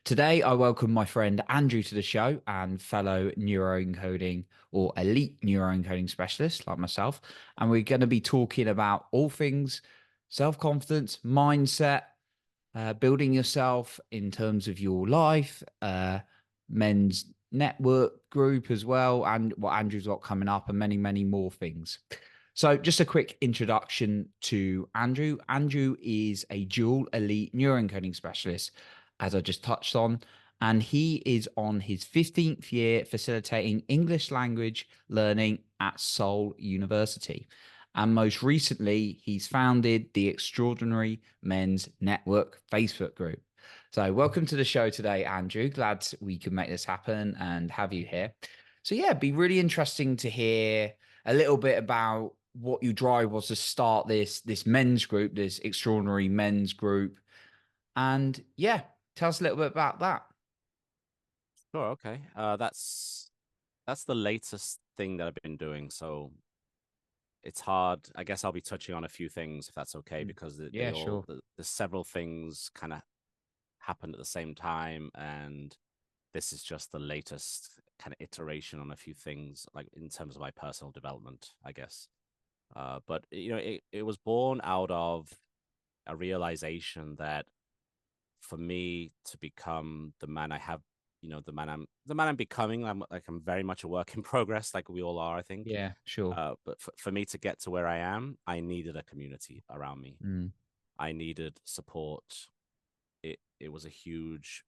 Today, I welcome my friend Andrew to the show and fellow neuroencoding or elite neuroencoding specialist like myself. And we're going to be talking about all things self confidence, mindset, building yourself in terms of your life, men's network group as well, and what Andrew's got coming up, and many, many more things. So, just a quick introduction to Andrew. Andrew is a dual elite neuroencoding specialist, as I just touched on, and he is on his 15th year facilitating English language learning at Seoul University. And most recently, he's founded the Extraordinary Men's Network Facebook group. So, welcome to the show today, Andrew. Glad we could make this happen and have you here. So, yeah, it'd be really interesting to hear a little bit about what your drive was to start this men's group, this Extraordinary Men's group. And yeah, tell us a little bit about that. Sure, okay. That's the latest thing that I've been doing. So it's hard. I guess I'll be touching on a few things if that's okay, Mm. because Yeah, sure. there's several things kind of happened at the same time, and this is just the latest kind of iteration on a few things, like in terms of my personal development, I guess. But it was born out of a realization that for me to become the man I have, the man I'm becoming. I'm very much a work in progress, like we all are, I think. Yeah, sure. But for me to get to where I am, I needed a community around me. Mm, I needed support. It was a huge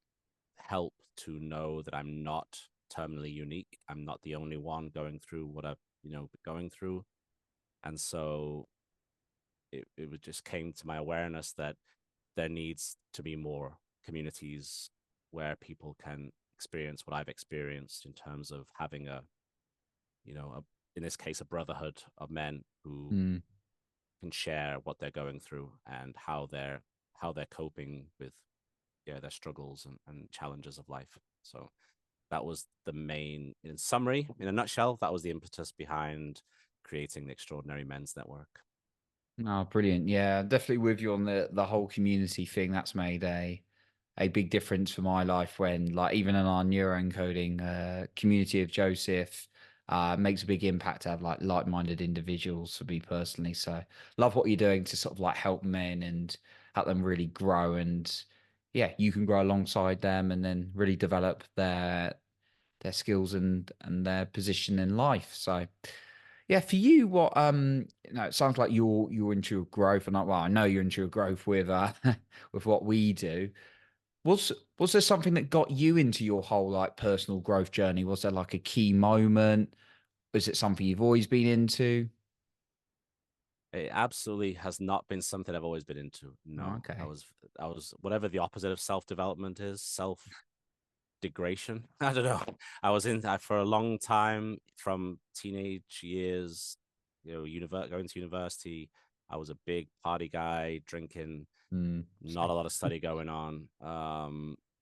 help to know that I'm not terminally unique. I'm not the only one going through what I've going through, and so it just came to my awareness that there needs to be more communities where people can experience what I've experienced in terms of having in this case, a brotherhood of men who mm. can share what they're going through and how they're coping with their struggles and challenges of life. So that was the main, in summary, in a nutshell, that was the impetus behind creating the Extraordinary Men's Network. Oh, brilliant. Yeah, definitely with you on the whole community thing. That's made a big difference for my life when like even in our neuroencoding community of Joseph makes a big impact to have like-minded individuals for me personally. So love what you're doing to sort of like help men and help them really grow and yeah, you can grow alongside them and then really develop their skills and their position in life. So yeah, for you, what it sounds like you're into your growth, and well, I know you're into your growth with with what we do. Was was there something that got you into your whole like personal growth journey? Was there like a key moment? Was it something you've always been into? It absolutely has not been something I've always been into. Oh, No, I okay. was I was whatever the opposite of self development is, self degradation. I don't know. I was in that for a long time from teenage years, going to university. I was a big party guy, drinking, Mm, not a lot of study going on.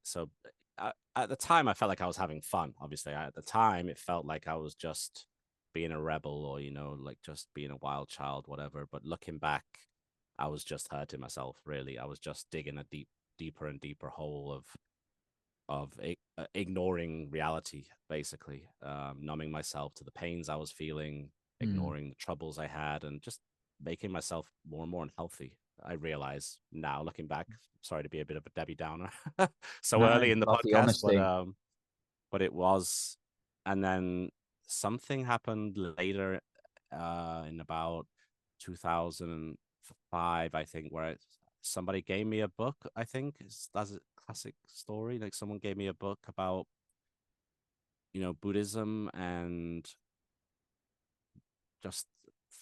So at the time, I felt like I was having fun. Obviously, at the time, it felt like I was just being a rebel or, like just being a wild child, whatever. But looking back, I was just hurting myself, really. I was just digging a deeper and deeper hole of ignoring reality, basically, numbing myself to the pains I was feeling, mm. ignoring the troubles I had, and just making myself more and more unhealthy. I realize now, looking back, sorry to be a bit of a Debbie Downer so No, early in the love the podcast, but honesty. it was, and then something happened later, in about 2005, I think, where somebody gave me a book. I think that's a classic story. Like someone gave me a book about Buddhism and just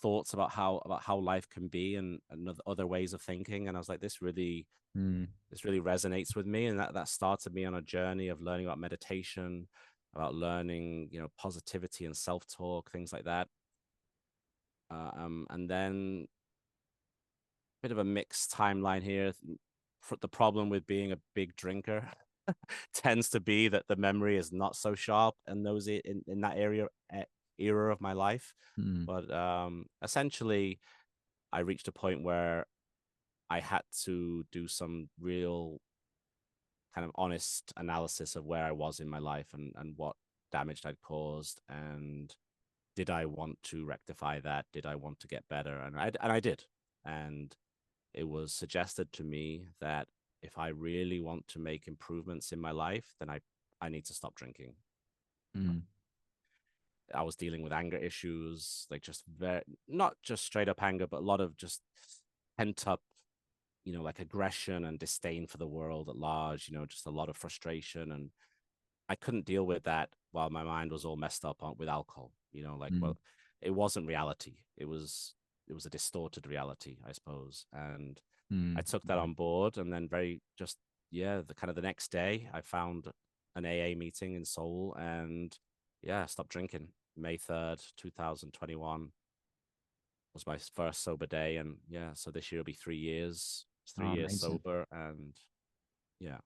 thoughts about how life can be and other ways of thinking. And I was like, Mm, this really resonates with me, and that started me on a journey of learning about meditation, about learning positivity and self-talk, things like that. And then a bit of a mixed timeline here. The problem with being a big drinker tends to be that the memory is not so sharp in that era of my life. mm, But essentially, I reached a point where I had to do some real kind of honest analysis of where I was in my life and what damage I'd caused, and did I want to rectify that? Did I want to get better? And I did. And it was suggested to me that if I really want to make improvements in my life, then I need to stop drinking. Mm, I was dealing with anger issues, like just very, not just straight up anger, but a lot of just pent up, like aggression and disdain for the world at large, just a lot of frustration. And I couldn't deal with that while my mind was all messed up with alcohol, like, mm, well, it wasn't reality. It was a distorted reality, I suppose. And I mm, took that mm. on board, and then very just, yeah, the kind of the next day I found an AA meeting in Seoul, and yeah, stopped drinking. May 3rd, 2021 was my first sober day. And yeah, so this year will be 3 years. It's three Oh, years amazing. sober, and yeah,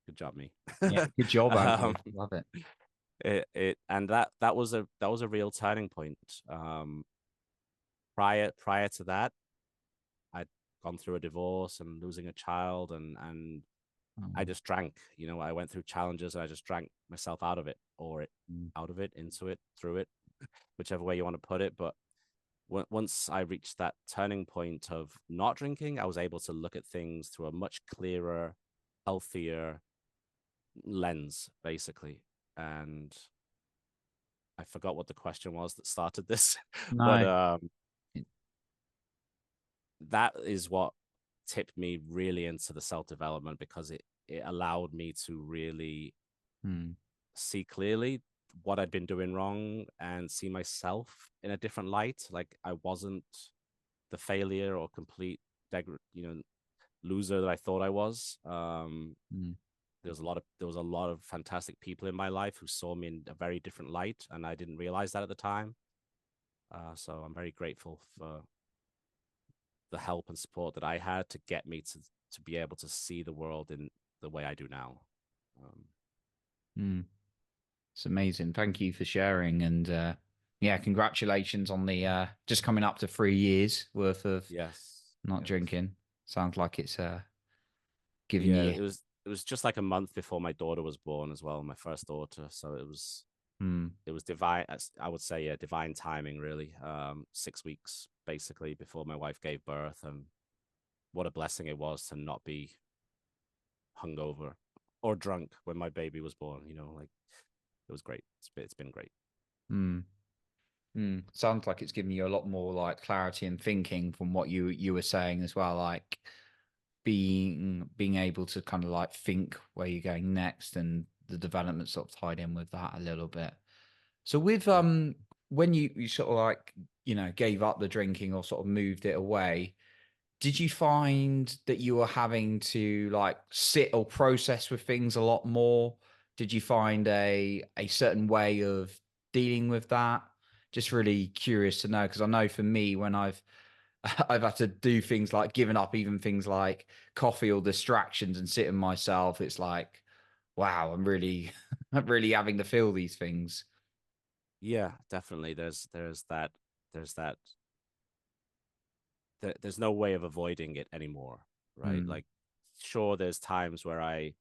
good job, me. Yeah, good job, um, Andrew. Love it. and that was a real turning point. Prior to that, I'd gone through a divorce and losing a child, and I Oh, just drank. I went through challenges, and I just drank myself out of it, or it mm, out of it, into it, through it, whichever way you want to put it. But once I reached that turning point of not drinking, I was able to look at things through a much clearer, healthier lens, basically. And I forgot what the question was that started this, but no. that is what tipped me really into the self development, because it allowed me to really Mm, see clearly what I'd been doing wrong and see myself in a different light. Like I wasn't the failure or complete loser that I thought I was. mm, There was a lot of fantastic people in my life who saw me in a very different light, and I didn't realize that at the time. So I'm very grateful for the help and support that I had to get me to be able to see the world in the way I do now. Um, mm. It's amazing. Thank you for sharing. And yeah, congratulations on the just coming up to 3 years worth of yes, not yes, drinking. Sounds like it's giving yeah. you. It was just like a month before my daughter was born as well, my first daughter. So Mm, it was divine. I would say, yeah, divine timing, really. 6 weeks basically before my wife gave birth, and what a blessing it was to not be hungover or drunk when my baby was born. Like it was great. It's been great. mm, sounds like it's giving you a lot more like clarity and thinking from what you were saying as well. Like being able to kind of like think where you're going next and the development sort of tied in with that a little bit. So with Yeah. when you sort of like gave up the drinking or sort of moved it away, did you find that you were having to like sit or process with things a lot more? Did you find a certain way of dealing with that? Just really curious to know because I know for me when I've had to do things like giving up even things like coffee or distractions and sitting myself, it's like, wow, I'm really I'm really having to feel these things. Yeah, definitely. There's no way of avoiding it anymore, right? Mm, Like, sure, there's times where I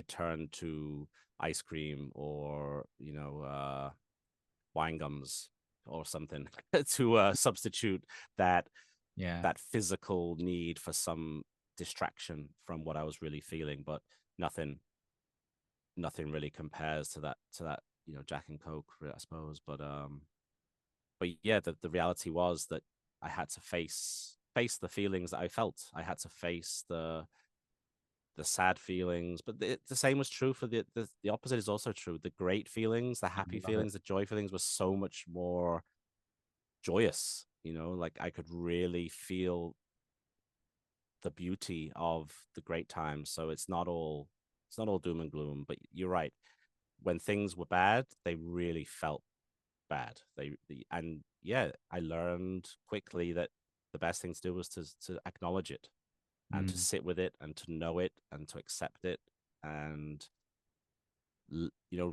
turn to ice cream or wine gums or something to substitute that yeah. that physical need for some distraction from what I was really feeling. But nothing nothing really compares to that Jack and Coke, I suppose. But yeah, the reality was that I had to face the feelings that I felt. I had to face the sad feelings, but the same was true for the opposite is also true. The great feelings, the I happy love it. feelings, the joy feelings were so much more joyous. Like I could really feel the beauty of the great times. So it's not all doom and gloom. But you're right. When things were bad, they really felt bad. And yeah, I learned quickly that the best thing to do was to acknowledge it and to Mm, sit with it and to know it and to accept it, and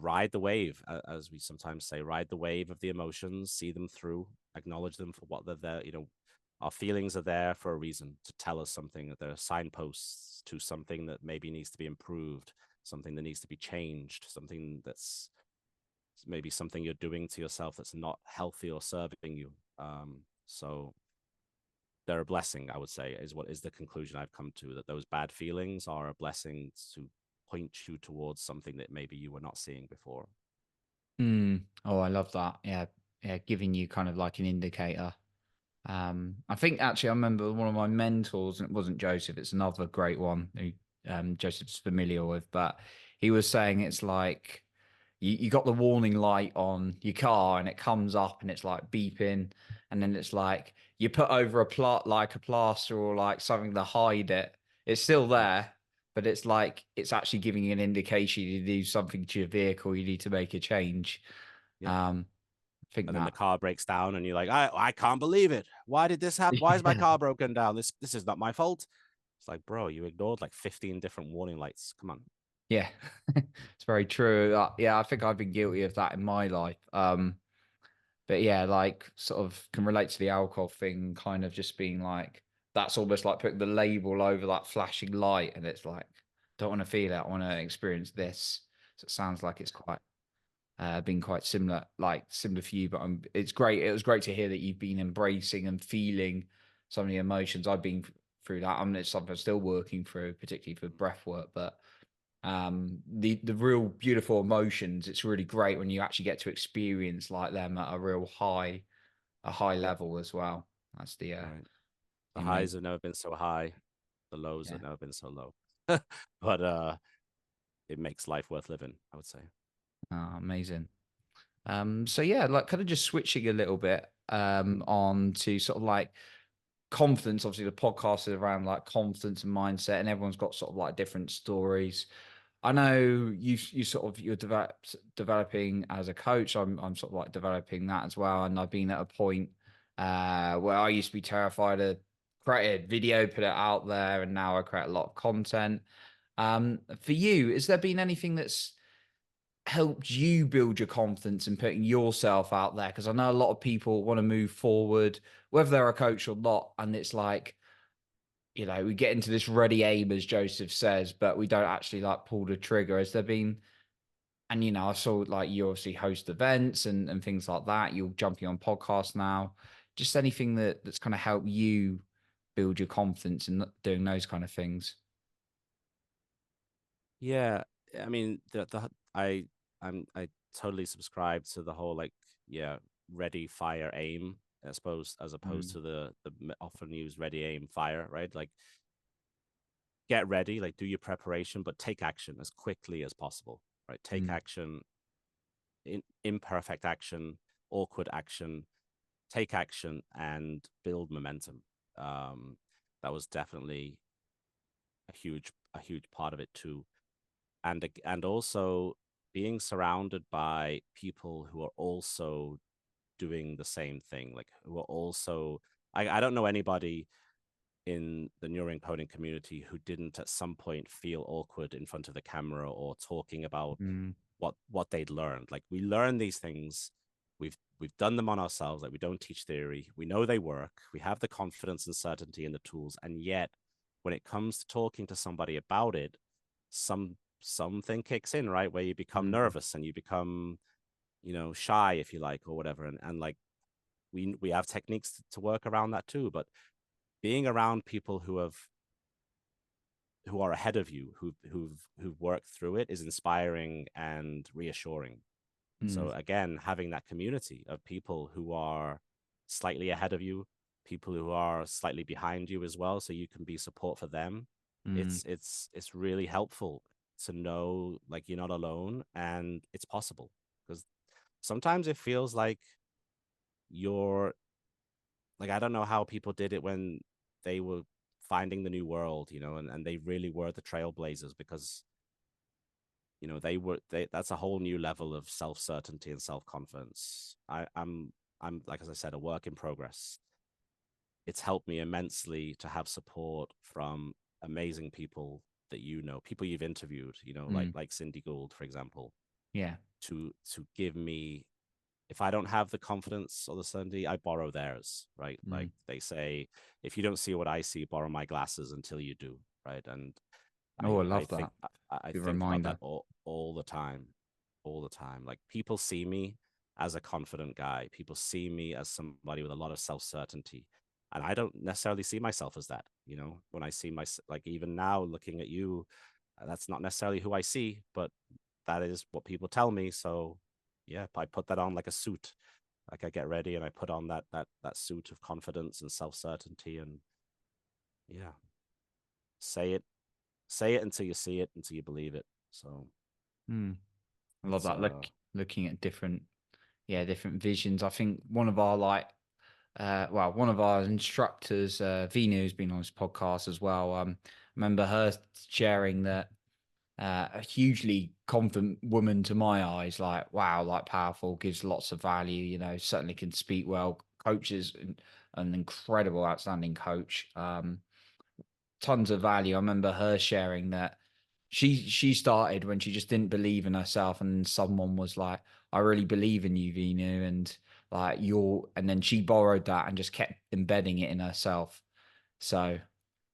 ride the wave, as we sometimes say, ride the wave of the emotions, see them through, acknowledge them for what they're there. Our feelings are there for a reason, to tell us something, that they're signposts to something that maybe needs to be improved. something that needs to be changed, something that's maybe something you're doing to yourself that's not healthy or serving you. So they're a blessing, I would say, is what is the conclusion I've come to, that those bad feelings are a blessing to point you towards something that maybe you were not seeing before. Oh, I love that. Yeah, yeah, giving you kind of like an indicator. I think actually I remember one of my mentors, and it wasn't Joseph, it's another great one who Joseph's familiar with, but he was saying it's like you got the warning light on your car and it comes up and it's like beeping, and then it's like you put over a plot like a plaster or like something to hide it. It's still Yeah. there, but it's like it's actually giving you an indication you do something to your vehicle, you need to make a change. Yeah. Um, I think And then the that car breaks down and you're like, I can't believe it. Why did this happen? Why is my yeah. car broken down? This is not my fault. It's like, bro, you ignored like 15 different warning lights. Come on. Yeah, it's very true. Yeah, I think I've been guilty of that in my life. But yeah, like sort of can relate to the alcohol thing, kind of just being like that's almost like putting the label over that flashing light, and it's like don't want to feel it. I want to experience this. So it sounds like it's quite been quite similar, like similar for you. But it's great. It was great to hear that you've been embracing and feeling some of the emotions. I've been through that. I mean, it's something I'm still working through, particularly for breath work, but the real beautiful emotions, it's really great when you actually get to experience like them at a high Yeah. level as well. That's Right. The the highs amazing. have never been so high. The lows Yeah. have never been so low. But it makes life worth living, I would say. Amazing. So yeah, like kind of just switching a little bit on to sort of like confidence. Obviously the podcast is around like confidence and mindset, and everyone's got sort of like different stories. I know you sort of you're developing as a coach. I'm sort of like developing that as well, and I've been at a point where I used to be terrified to create a video, put it out there, and now I create a lot of content. For you, has there been anything that's helped you build your confidence in putting yourself out there? Because I know a lot of people want to move forward, whether they're a coach or not, and it's like we get into this ready aim, as Joseph says, but we don't actually like pull the trigger. Has there been, and I saw like you obviously host events and things like that. You're jumping on podcasts now. Just anything that's kind of helped you build your confidence in doing those kind of things. Yeah, I mean I totally subscribe to the whole like yeah ready fire aim as opposed Mm, to the often used ready aim fire, right? Like get ready, like do your preparation, but take action as quickly as possible, right? Take mm, action, imperfect action, awkward action, take action, and build momentum. Um, that was definitely a huge part of it too, and also being surrounded by people who are also doing the same thing, like who are also I don't know anybody in the neuroencoding community who didn't at some point feel awkward in front of the camera or talking about mm, what they'd learned. Like we learn these things, we've done them on ourselves. Like we don't teach theory, we know they work, we have the confidence and certainty in the tools, and yet when it comes to talking to somebody about it, something kicks in, right, where you become mm, nervous and you become shy, if you like, or whatever, and like we have techniques to work around that too. But being around people who are ahead of you, who've worked through it, is inspiring and reassuring. mm, So again, having that community of people who are slightly ahead of you, people who are slightly behind you as well, so you can be support for them. mm, It's really helpful to know like you're not alone and it's possible, because sometimes it feels like you're like, I don't know how people did it when they were finding the new world, and they really were the trailblazers, because that's a whole new level of self-certainty and self-confidence. I'm like, as I said, a work in progress. It's helped me immensely to have support from amazing people that people you've interviewed, like mm. Cindy Gould, for example, Yeah. to give me, if I don't have the confidence or the certainty, I borrow theirs, right? Like Mm, they say, if you don't see what I see, borrow my glasses until you do, right? And Oh, I I love think that. I Good think about that reminder. all the time, all the time. Like people see me as a confident guy. People see me as somebody with a lot of self certainty, and I don't necessarily see myself as that. You know, when I see my like even now looking at you, that's not necessarily who I see, but that is what people tell me. So yeah, I put that on like a suit. Like I get ready and I put on that suit of confidence and self certainty, and yeah, say it say it until you see it, until you believe it. So Mm, I love it's that. Looking at different, yeah, different visions. I think one of our one of our instructors, Vina, who's been on this podcast as well. Remember her sharing that a hugely confident woman to my eyes, like wow, like powerful, gives lots of value. You know, certainly can speak well. Coaches, an incredible, outstanding coach. Tons of value. I remember her sharing that she started when she just didn't believe in herself, and someone was like, "I really believe in you, Vinu," and like you're, and then she borrowed that and just kept embedding it in herself. So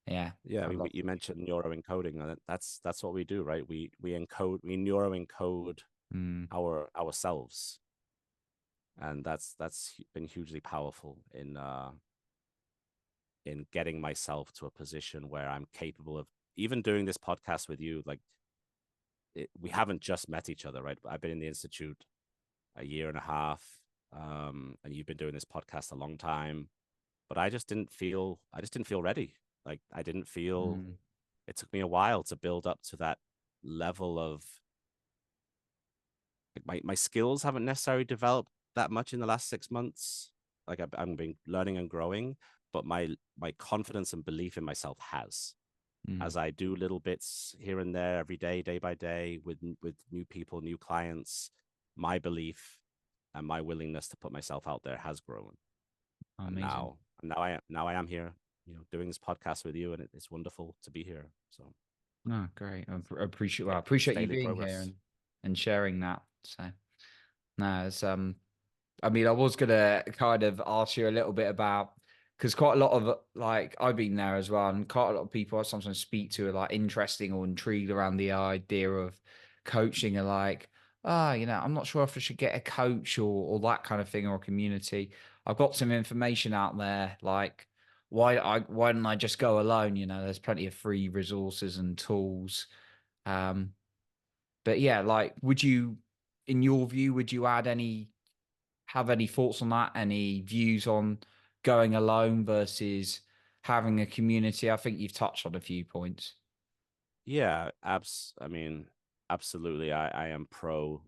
yeah, yeah. I I mean, love. you mentioned neuro encoding, and that's what we do, right? We neuro encode Mm, ourselves, and that's been hugely powerful in getting myself to a position where I'm capable of even doing this podcast with you. Like we haven't just met each other, right? I've been in the institute a year and a half, and you've been doing this podcast a long time. But I just didn't feel ready. Like I didn't feel. mm, It took me a while to build up to that level of like my skills haven't necessarily developed that much in the last 6 months. Like I'm been learning and growing, but my confidence and belief in myself has. mm. As I do little bits here and there every day, day by day, with new people, new clients, my belief and my willingness to put myself out there has grown. And Amazing. now I am here, doing this podcast with you, and it's wonderful to be here. So No, great. I appreciate. Well, I it's appreciate you daily being here progress. and sharing that. So no, it's I mean, I was gonna kind of ask you a little bit about because quite a lot of like I've been there as well, and quite a lot of people I sometimes speak to are like interesting or intrigued around the idea of coaching, are like, I'm not sure if I should get a coach or that kind of thing or a community. I've got some information out there, like why don't I just go alone? You know, there's plenty of free resources and tools. Um, but yeah, like, in your view, would you have any thoughts on that? Any views on going alone versus having a community? I think you've touched on a few points. Yeah, I mean, absolutely. I am pro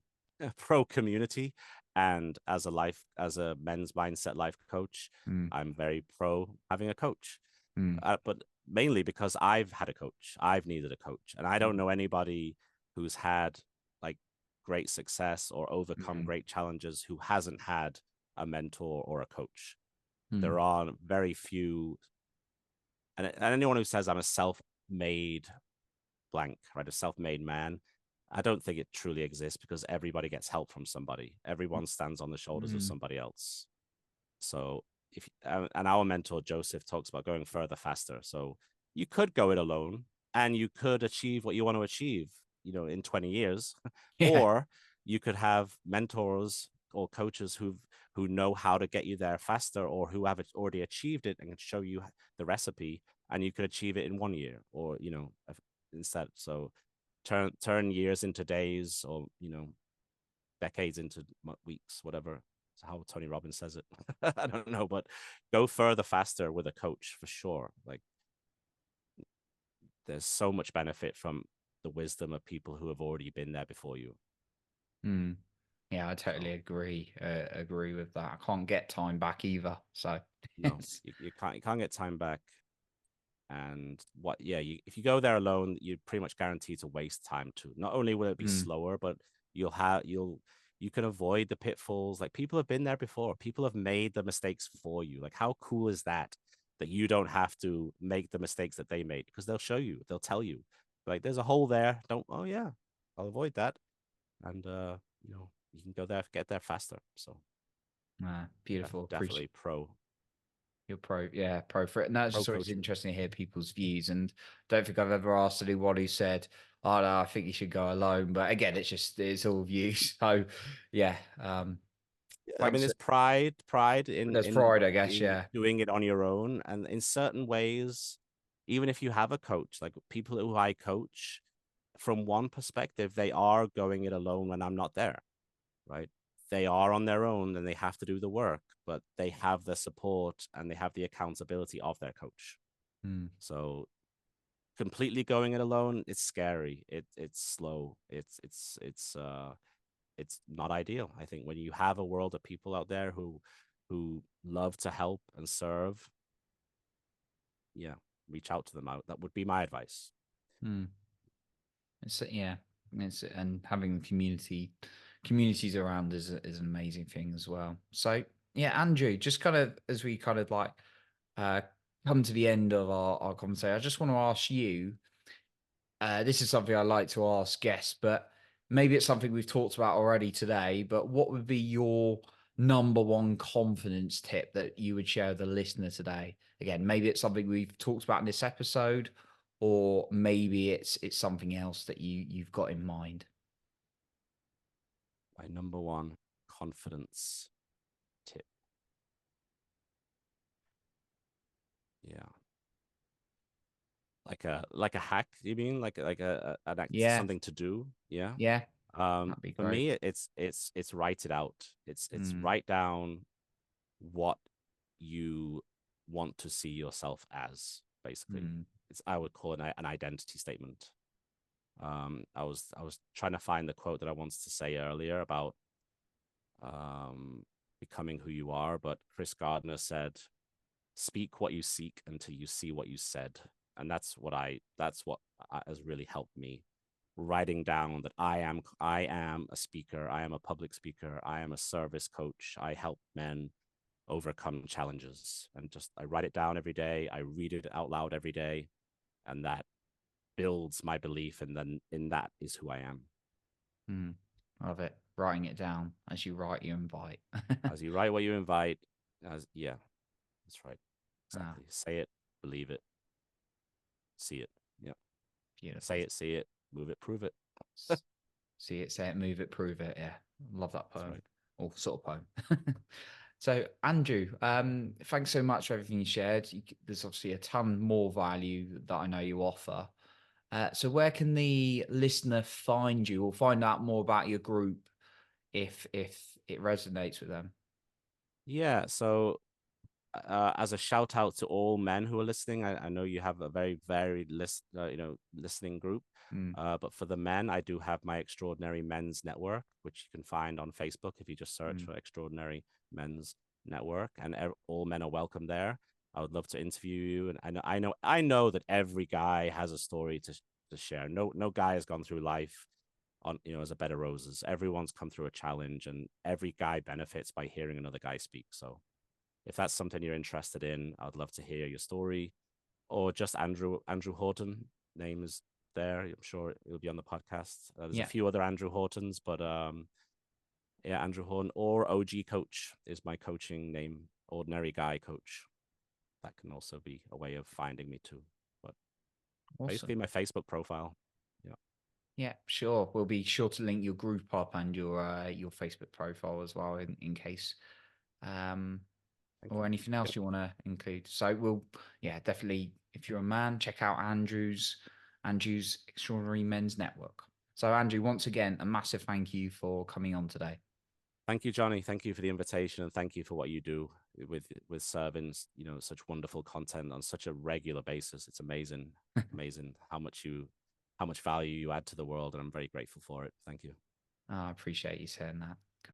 community, and as a men's mindset life coach, Mm, I'm very pro having a coach. mm, But mainly because I've had a coach, I've needed a coach, and I don't mm, know anybody who's had like great success or overcome mm, great challenges who hasn't had a mentor or a coach. mm, There are very few, and anyone who says I'm a self-made blank, right? A self-made man. I don't think it truly exists because everybody gets help from somebody. Everyone stands on the shoulders of mm, somebody else. So if and our mentor Joseph talks about going further faster. So you could go it alone and you could achieve what you want to achieve, in 20 years, yeah. or you could have mentors or coaches who know how to get you there faster or who have already achieved it and can show you the recipe and you could achieve it in 1 year or instead. So turn years into days or decades into weeks, whatever. It's how Tony Robbins says it. I don't know, but go further faster with a coach for sure. Like there's so much benefit from the wisdom of people who have already been there before you. Mm. Yeah, I totally So agree with that. I can't get time back either. So no, it's you can't get time back. And if you go there alone, you're pretty much guaranteed to waste time too. Not only will it be mm, slower, but you can avoid the pitfalls. Like people have been there before. People have made the mistakes for you. Like how cool is that? That you don't have to make the mistakes that they made because they'll show you, they'll tell you. Like there's a hole there. Don't oh yeah, I'll avoid that. And you can go there, get there faster. So yeah, beautiful. definitely pro. You're pro, yeah, pro for it. And that's Pro just always coaching. interesting to hear people's views. And don't think I've ever asked anyone who said, "Oh no, I think you should go alone." But again, it's all views. So yeah, Yeah, I mean, thanks. there's pride There's in pride, I guess. being Yeah. doing it on your own, and in certain ways, even if you have a coach, like people who I coach, from one perspective, they are going it alone when I'm not there, right? They are on their own and they have to do the work, but they have the support and they have the accountability of their coach. Mm, So completely going it alone, it's scary. It's slow. It's not ideal. I think when you have a world of people out there who love to help and serve, yeah, reach out to them out. That would be my advice. mm. It's yeah, it's and having communities around is an amazing thing as well. So yeah, Andrew, just kind of as we kind of like uh come to the end of our conversation, I just want to ask you, this is something I like to ask guests, but maybe it's something we've talked about already today, but what would be your number one confidence tip that you would share with the listener today? Again, maybe it's something we've talked about in this episode, or maybe it's something else that you've got in mind. My number one confidence tip. Yeah. Like a hack, you mean? Like an act, Yeah, something to do? Yeah. yeah, that'd be For great. me, it's write it out. It's Mm, write down what you want to see yourself as, basically. mm, It's I would call it an identity statement. I was trying to find the quote that I wanted to say earlier about um becoming who you are, but Chris Gardner said, "Speak what you seek until you see what you said," and that's what has really helped me. Writing down that I am a speaker, I am a public speaker, I am a service coach, I help men overcome challenges, and just I write it down every day, I read it out loud every day, and that builds my belief, and then in that is who I am. mm. Love it. Writing it down as you write, you invite. As you write what you invite, as yeah, that's right, Ah, exactly. Say it, believe it, see it. Yeah, say beautiful. it, see it, move it, prove it. S- See it, say it, move it, prove it. Yeah, love that That's poem right. or sort of poem. So, Andrew, thanks so much for everything you shared. There's obviously a ton more value that I know you offer. So, where can the listener find you or find out more about your group if it resonates with them? Yeah. So as a shout out to all men who are listening, I know you have a very varied listening group. Mm, But for the men, I do have my Extraordinary Men's Network, which you can find on Facebook if you just search mm, for Extraordinary Men's Network, and all men are welcome there. I would love to interview you, and I know that every guy has a story to share. No guy has gone through life on as a bed of roses. Everyone's come through a challenge, and every guy benefits by hearing another guy speak. So if that's something you're interested in, I'd love to hear your story, or just Andrew Houghton. Name is there. I'm sure it'll be on the podcast. There's a yeah, few other Andrew Hortons, but yeah, Andrew Horton or OG Coach is my coaching name. Ordinary Guy Coach. That can also be a way of finding me too. But awesome. basically, my Facebook profile. Yeah, Yeah, sure. We'll be sure to link your group up and your Facebook profile as well in case um thank or you. anything Yep. else you want to include. So we'll, yeah, definitely. If you're a man, check out Andrew's Extraordinary Men's Network. So Andrew, once again, a massive thank you for coming on today. Thank you, Johnny. Thank you for the invitation, and thank you for what you do with serving such wonderful content on such a regular basis. It's amazing how much value you add to the world, and I'm very grateful for it. Thank you. I appreciate you saying that.